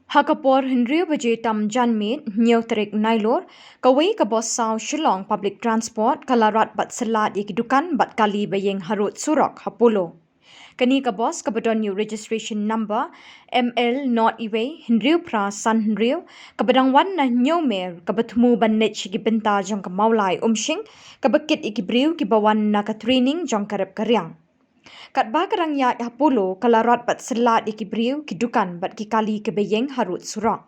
Hakapor Henry Baje Tam Janmit, Nyoterik Nailor, Kawai Kabos Sao Shillong Public Transport, Kalarat Bat Syllad Iki Dukan Bat Kali Bayeng Harut Surok Polo. Kani Kabos Kabadon New Registration Number ML Not Iwe Henry Pra San Henry Kabadang Wan na Nyomer Kabatmu Bannet Shigi Benta Jong Kamaulai Umshing Kabakit Ikibriu Kibawan na Katraining Jong Karep Karyang. Kat bakarang ya Polo Kalarat Bat Syllad Ikibriu Kidukan Bat Kikali Kebayeng Harut Surok.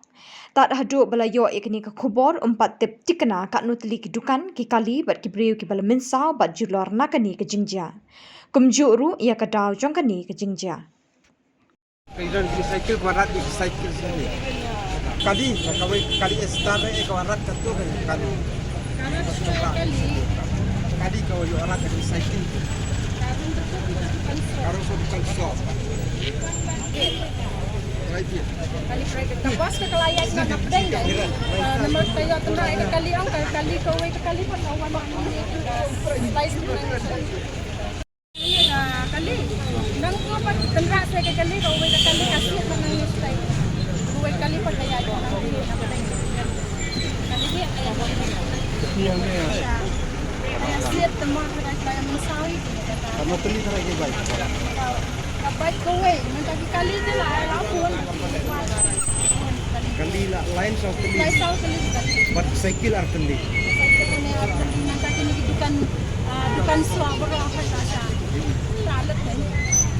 Tak haduk balayo ikni ka kubor umpat tip tikana kat nutli Kidukan Kikali Bat Kibriu Kibala Minsau Bat Julor Nakani ke Jingja. Kumjuk ru ia kadau jongkani ke Jingja. Kailan cycle barat di cycle sini. Kali estar barat katu kali. Kali kau yo orang di cycle. Harus bukan shop. Kali private kapos ke kalayan na napday ya. Nomor tayo tanda ke kali ang kali ko way ke kali pun awan ni license kali. Nang ko pa tanda sa ke kali ko way ke kali asli man ni stay. Way kali pa kaya do. Kali ni Yang ni. asli temor kada kaya mensawi. Kamu teli lagi baik. Kapag ko way nang kali ni la lapun. Kali lain sa teli. Lain sa teli. Bat cycle ar teli. Cycle ni nang kini dukan suabor apa saja. Salat kan.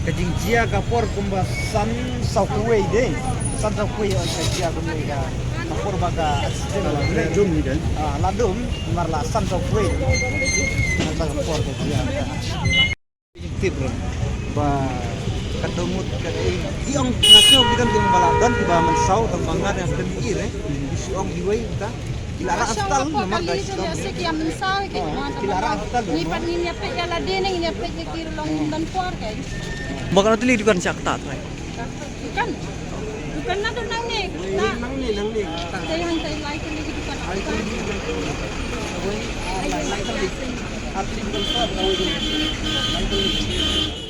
Kejingjia kapor kumba san saukuwe deh. San saukuwe kejingjia kumba ka. Kapor baga ladum ni dan. Ladum marla san saukuwe. Nasa kapor kejingjia. Tip ba kadumut kadai iong ngasyo bikan tim baladan tiba mensau tembangan yang kenir iong diwei ta ilara astal memang guys ilara astal ni pat ni nyape ya la deneng nyape ya kirlong dan por kay Bakal tuli dukan siak tat. dukan na do nang ni nang ni tay hantay like ni dukan atli